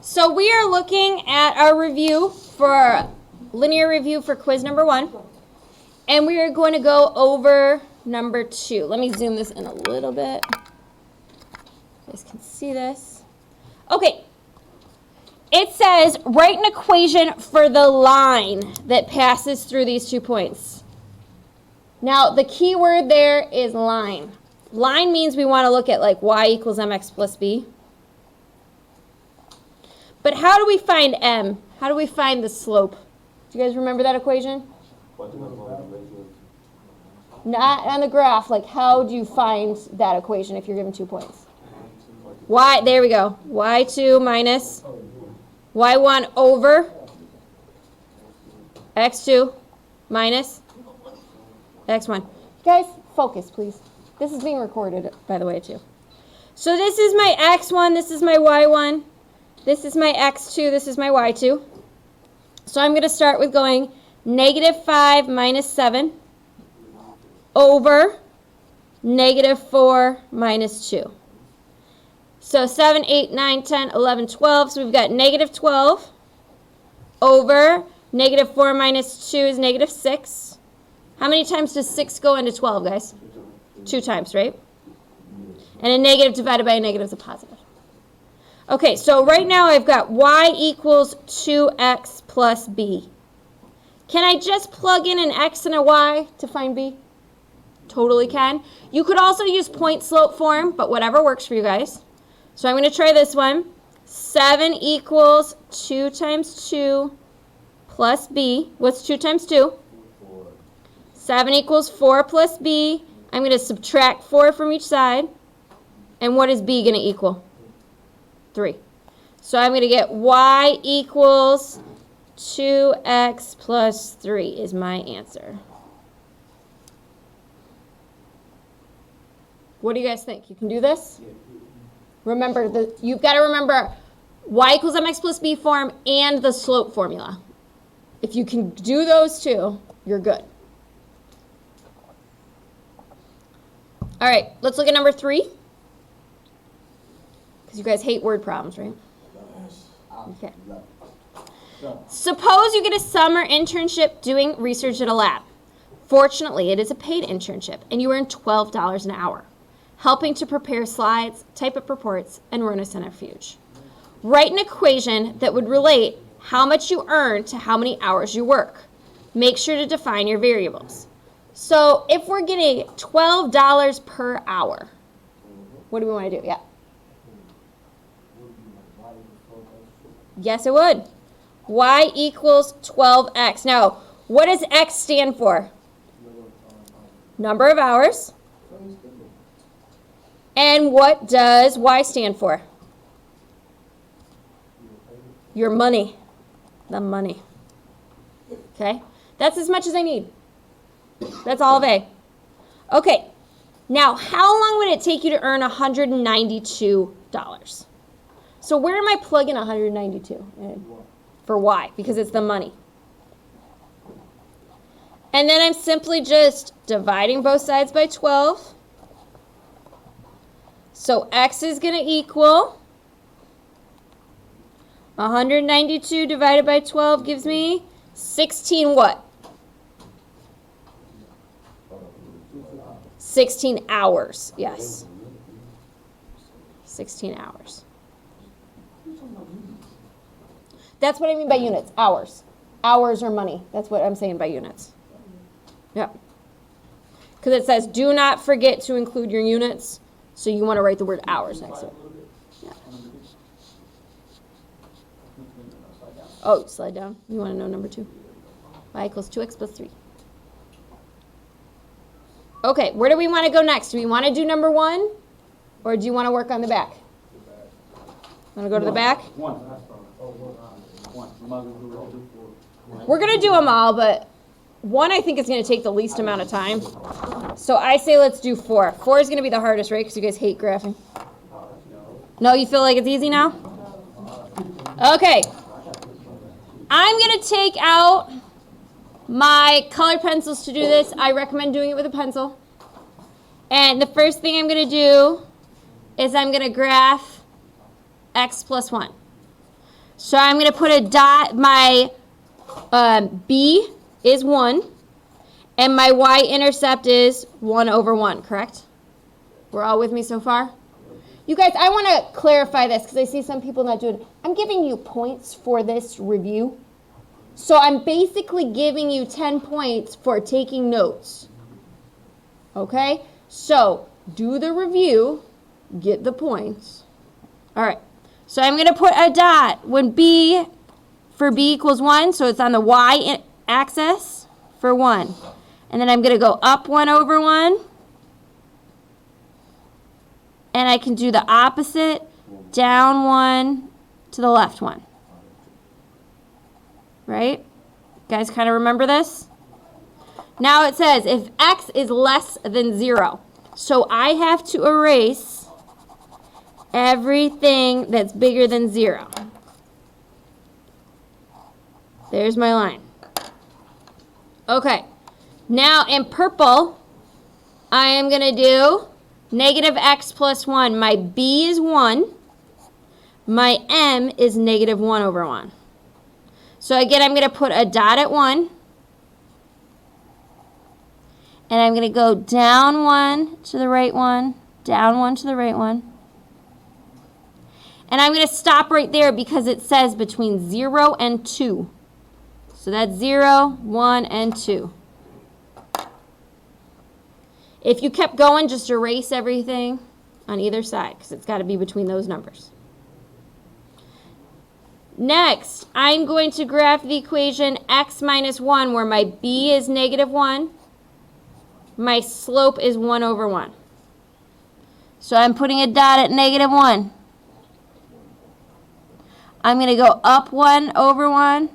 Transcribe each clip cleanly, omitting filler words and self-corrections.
So we are looking at our review for linear review for quiz number 1. And we are going to go over number 2. Let me zoom this in a little bit. You guys can see this. Okay. It says, write an equation for the line that passes through these 2 points. Now, the key word there is line. Line means we want to look at like y equals mx plus b. But how do we find m? How do we find the slope? Do you guys remember that equation? Not on the graph. Like, how do you find that equation if you're given 2 points? Y, there we go. Y2 minus y1 over x2 minus x1. Guys, focus, please. This is being recorded, by the way, too. So this is my x1, this is my y1, this is my x2, this is my y2. So I'm going to start with going -5 minus 7 over -4 minus 2. So 7, 8, 9, 10, 11, 12. So we've got -12 over -4 minus 2 is -6. How many times does 6 go into 12, guys? 2 times, right? And a negative divided by a negative is a positive. Okay, so right now I've got y equals 2x plus b. Can I just plug in an x and a y to find b? Totally can. You could also use point slope form, but whatever works for you guys. So I'm going to try this one. 7 equals 2 times 2 plus b. What's 2 times 2? 4. 7 equals 4 plus b. I'm going to subtract 4 from each side. And what is b going to equal? 3. So I'm going to get y equals 2x plus 3 is my answer. What do you guys think? You can do this? Remember, you've got to remember y equals mx plus b form and the slope formula. If you can do those two, you're good. All right, let's look at number 3. Because you guys hate word problems, right? Okay. Suppose you get a summer internship doing research at a lab. Fortunately, it is a paid internship, and you earn $12 an hour, helping to prepare slides, type up reports, and run a centrifuge. Write an equation that would relate how much you earn to how many hours you work. Make sure to define your variables. So if we're getting $12 per hour, what do we want to do? Yeah. Yes, it would. Y equals 12x. Now, what does x stand for? Number of hours. And what does y stand for? Your money. The money. Okay? That's as much as I need. That's all of A. Okay. Now, how long would it take you to earn $192? So where am I plugging 192 in? For y, because it's the money. And then I'm simply just dividing both sides by 12. So x is going to equal 192 divided by 12 gives me 16 what? 16 hours, yes. 16 hours. That's what I mean by units, hours. Hours are money. That's what I'm saying by units. Yeah. Because it says, do not forget to include your units. So you want to write the word hours next to it. Yeah. Oh, slide down. You want to know number 2? Y equals 2x plus 3. Okay, where do we want to go next? Do we want to do number 1? Or do you want to work on the back? Want to go to the back? We're going to do them all, but 1 I think is going to take the least amount of time. So I say let's do 4. 4 is going to be the hardest, right? Because you guys hate graphing. No, you feel like it's easy now? Okay. I'm going to take out my colored pencils to do this. I recommend doing it with a pencil. And the first thing I'm going to do is I'm going to graph x plus 1. So I'm going to put a dot. My B is 1, and my y-intercept is 1 over 1, correct? We're all with me so far? You guys, I want to clarify this because I see some people not doing it. I'm giving you points for this review. So I'm basically giving you 10 points for taking notes. Okay? So do the review, get the points. All right. So I'm going to put a dot when B, for B equals 1, so it's on the y-axis for 1. And then I'm going to go up 1 over 1. And I can do the opposite, down 1 to the left 1. Right? You guys kind of remember this? Now it says if x is less than 0. So I have to erase everything that's bigger than 0. There's my line. Okay. Now in purple, I am going to do negative x plus 1. My b is 1. My m is negative 1 over 1. So again, I'm going to put a dot at 1. And I'm going to go down 1 to the right 1, down 1 to the right 1. And I'm going to stop right there because it says between 0 and 2. So that's 0, 1, and 2. If you kept going, just erase everything on either side because it's got to be between those numbers. Next, I'm going to graph the equation x minus 1 where my b is negative 1. My slope is 1 over 1. So I'm putting a dot at negative 1. I'm going to go up 1 over 1,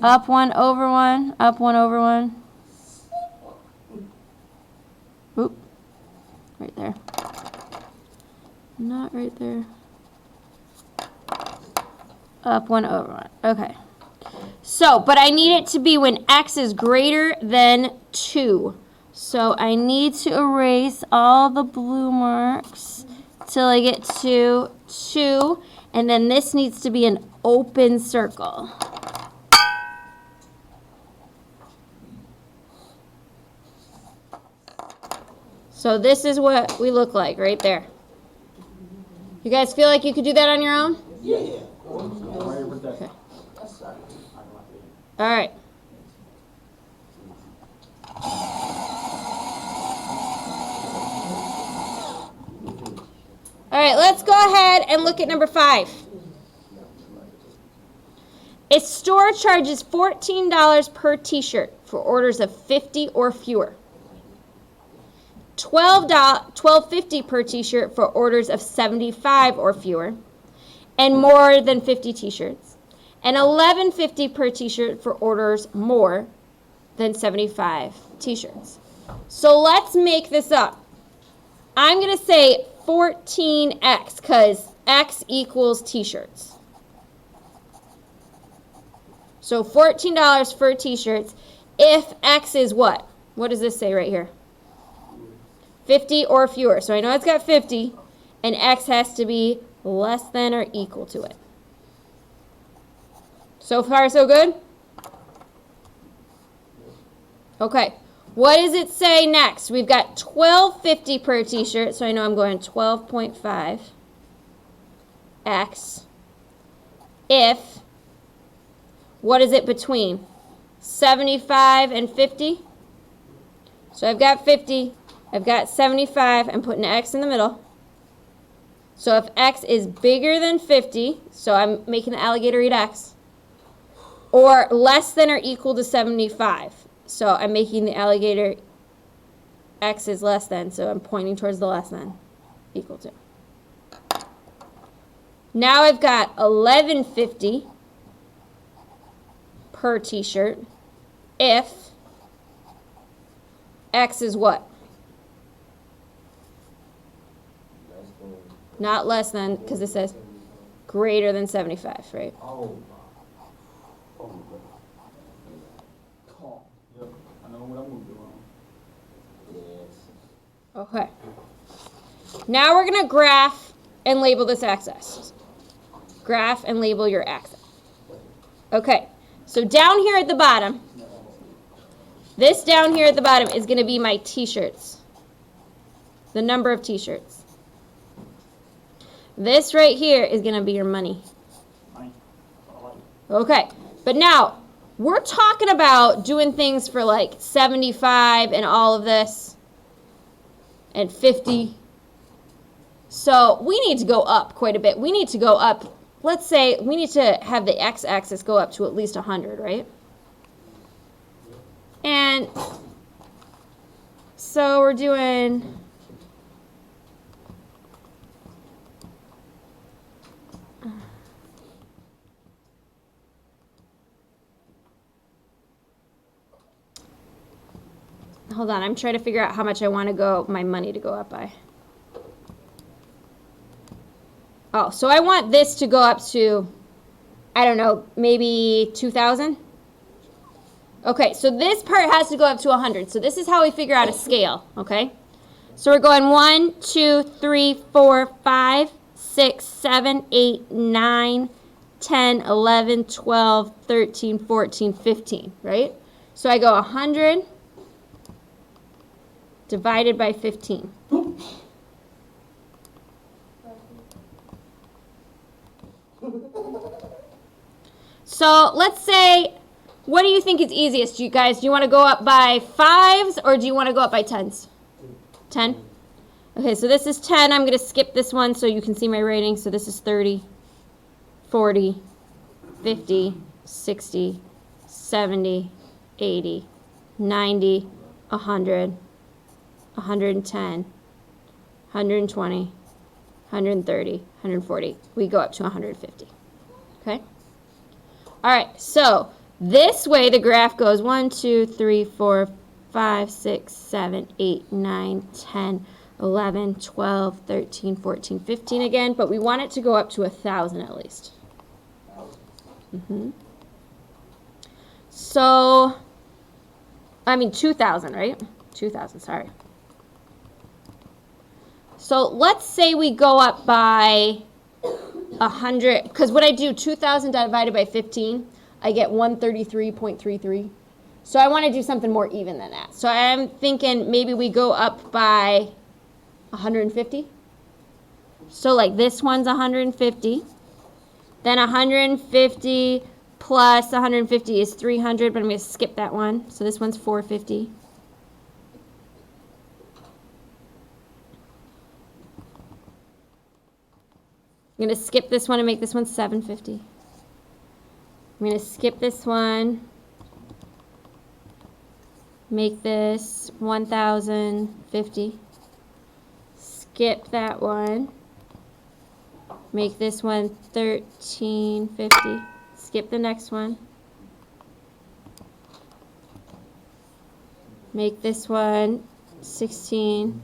up 1 over 1, up 1 over 1. Oop, right there. Not right there. Up 1 over 1. Okay. So, but I need it to be when x is greater than 2. So I need to erase all the blue marks till I get to 2. And then this needs to be an open circle. So this is what we look like right there. You guys feel like you could do that on your own? Yeah. Okay. All right. All right, let's go ahead and look at number 5. A store charges $14 per t-shirt for orders of 50 or fewer. $12.50 per t-shirt for orders of 75 or fewer, and more than 50 t-shirts, and $11.50 per t-shirt for orders more than 75 t-shirts. So let's make this up. I'm going to say 14x because x equals t-shirts. So $14 for t-shirts if x is what? What does this say right here? 50 or fewer. So I know it's got 50, and x has to be less than or equal to it. So far, so good? Okay. What does it say next? We've got $12.50 per t-shirt, so I know I'm going 12.5 x if, what is it between? 75 and 50? So I've got 50. I've got 75, I'm putting an x in the middle. So if x is bigger than 50, so I'm making the alligator eat x, or less than or equal to 75, so I'm making the alligator x is less than, so I'm pointing towards the less than, equal to. Now I've got $11.50 per t-shirt if x is what? Not less than, because it says greater than 75, right? Okay. Now we're going to graph and label this axis. Graph and label your axis. Okay, so down here at the bottom, this down here at the bottom is going to be my t-shirts. The number of t-shirts. This right here is going to be your money. Okay, but now we're talking about doing things for like 75 and all of this and 50. So we need to go up quite a bit. We need to go up, let's say we need to have the x-axis go up to at least 100, right? And so we're doing hold on, I'm trying to figure out how much I want to go, my money to go up by. Oh, so I want this to go up to, I don't know, maybe 2,000? Okay, so this part has to go up to 100. So this is how we figure out a scale, okay? So we're going 1, 2, 3, 4, 5, 6, 7, 8, 9, 10, 11, 12, 13, 14, 15, right? So I go 100 divided by 15. So let's say, what do you think is easiest, you guys? Do you want to go up by 5s or do you want to go up by 10s? 10? Okay, so this is 10. I'm going to skip this one so you can see my rating. So this is 30, 40, 50, 60, 70, 80, 90, 100, 110, 120, 130, 140. We go up to 150. Okay? All right, so this way the graph goes 1, 2, 3, 4, 5, 6, 7, 8, 9, 10, 11, 12, 13, 14, 15 again, but we want it to go up to 1,000 at least. So, I mean 2,000, right? 2,000, sorry. So let's say we go up by 100, because what I do, 2,000 divided by 15, I get 133.33. So I want to do something more even than that. So I'm thinking maybe we go up by 150. So like this one's 150. Then 150 plus 150 is 300, but I'm going to skip that one. So this one's 450. I'm going to skip this one and make this one 750. I'm going to skip this one, make this 1,050. Skip that one, make this one 1,350. Skip the next one. Make this one 16.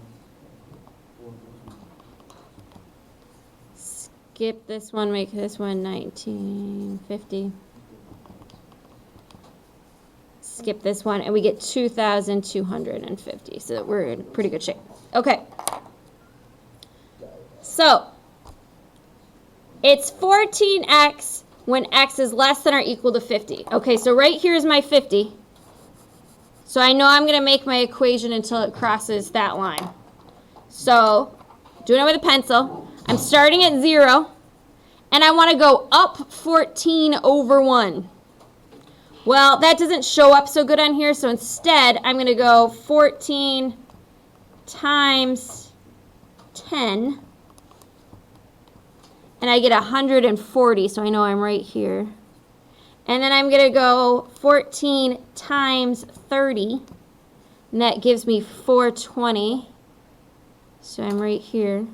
Skip this one, make this one 1950. Skip this one, and we get 2,250. So we're in pretty good shape. Okay. So it's 14x when x is less than or equal to 50. Okay, so right here is my 50. So I know I'm going to make my equation until it crosses that line. So doing it with a pencil. I'm starting at 0, and I want to go up 14 over 1. Well, that doesn't show up so good on here, so instead I'm going to go 14 times 10, and I get 140, so I know I'm right here. And then I'm going to go 14 times 30, and that gives me 420, so I'm right here.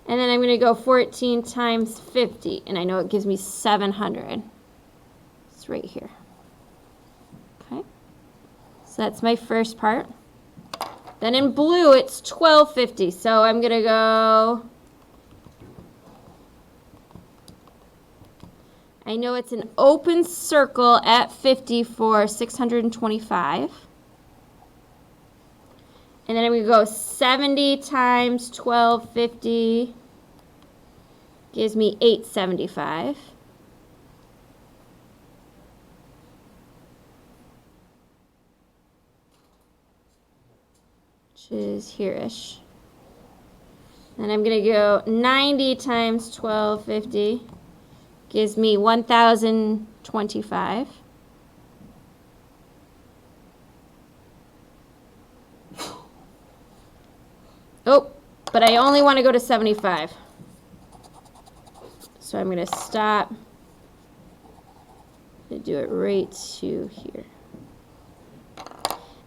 And then I'm going to go 14 times 50, and I know it gives me 700. It's right here. Okay, so that's my first part. Then in blue, it's 1250, so I'm going to go, I know it's an open circle at 50 for 625. And then I'm going to go 70 times 1250 gives me 875. which is here-ish. And I'm going to go 90 times 1250 gives me 1,025. Oh, but I only want to go to 75. So I'm going to stop and do it right to here.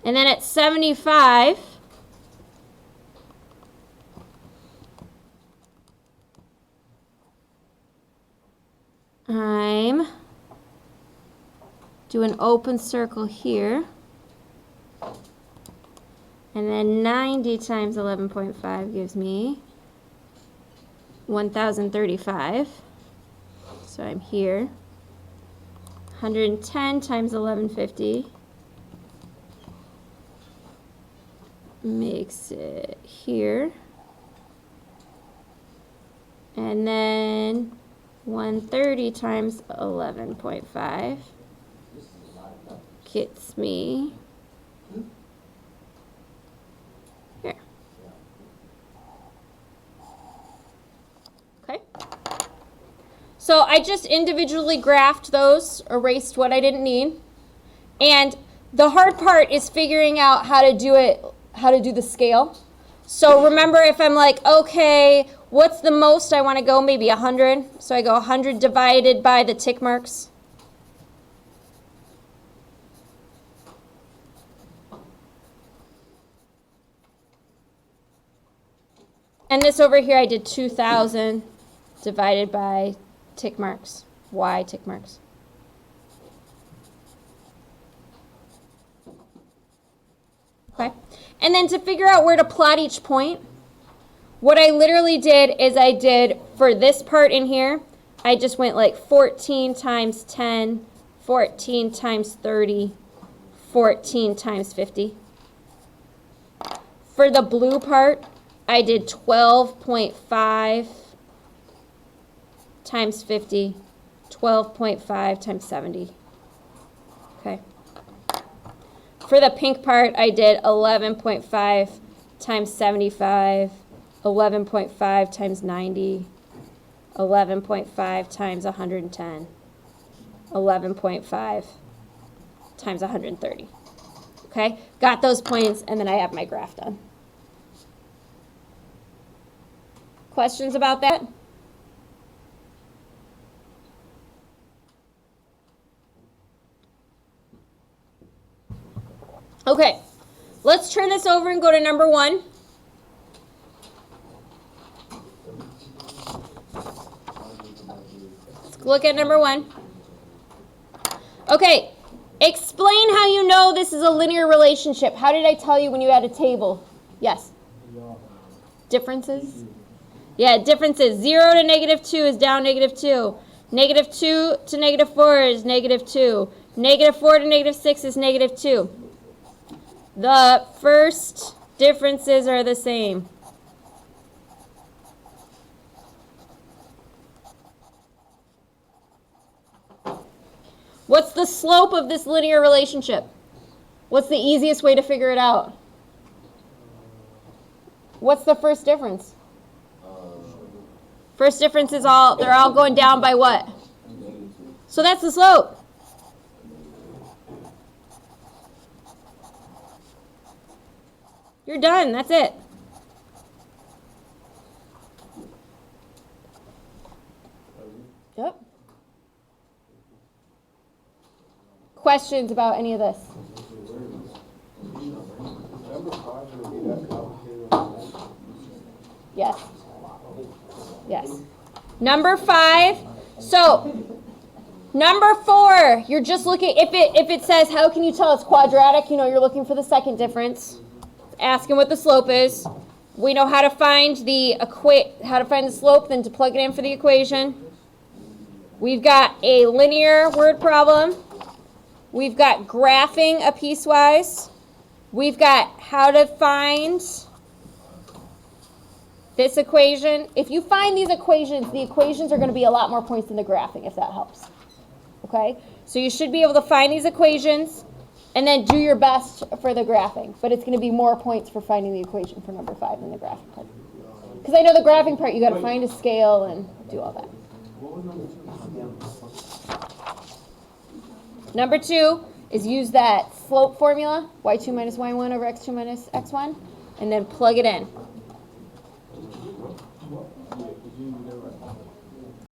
And then at 75, I'm doing an open circle here. And then 90 times 11.5 gives me 1,035. So I'm here. 110 times 1150 makes it here. And then 130 times 11.5 gets me here. Okay. So I just individually graphed those, erased what I didn't need. And the hard part is figuring out how to do it, how to do the scale. So remember, if I'm like, okay, what's the most I want to go? Maybe 100. So I go 100 divided by the tick marks. And this over here, I did 2,000 divided by tick marks, Y tick marks. Okay. And then to figure out where to plot each point, what I literally did is I did, for this part in here, I just went like 14 times 10, 14 times 30, 14 times 50. For the blue part, I did 12.5 times 50, 12.5 times 70. Okay. For the pink part, I did 11.5 times 75, 11.5 times 90, 11.5 times 110, 11.5 times 130. Okay, got those points, and then I have my graph done. Questions about that? Okay, let's turn this over and go to number 1. Let's look at number 1. Okay, explain how you know this is a linear relationship. How did I tell you when you had a table? Yes? Differences? Yeah, differences. 0 to -2 is down -2. -2 to -4 is -2. -4 to -6 is -2. The first differences are the same. What's the slope of this linear relationship? What's the easiest way to figure it out? What's the first difference? First difference is they're all going down by what? So that's the slope. You're done. That's it. Yep. Questions about any of this? Yes. Yes. Number 5. So, number 4, you're just looking, if it says, how can you tell it's quadratic? You know, you're looking for the second difference. Asking what the slope is. We know how to find the slope, then to plug it in for the equation. We've got a linear word problem. We've got graphing a piecewise. We've got how to find this equation. If you find these equations, the equations are going to be a lot more points than the graphing, if that helps. Okay? So you should be able to find these equations. And then do your best for the graphing. But it's going to be more points for finding the equation for number 5 than the graphing part. Because I know the graphing part, you got to find a scale and do all that. Number 2 is use that slope formula, y2 minus y1 over x2 minus x1, and then plug it in.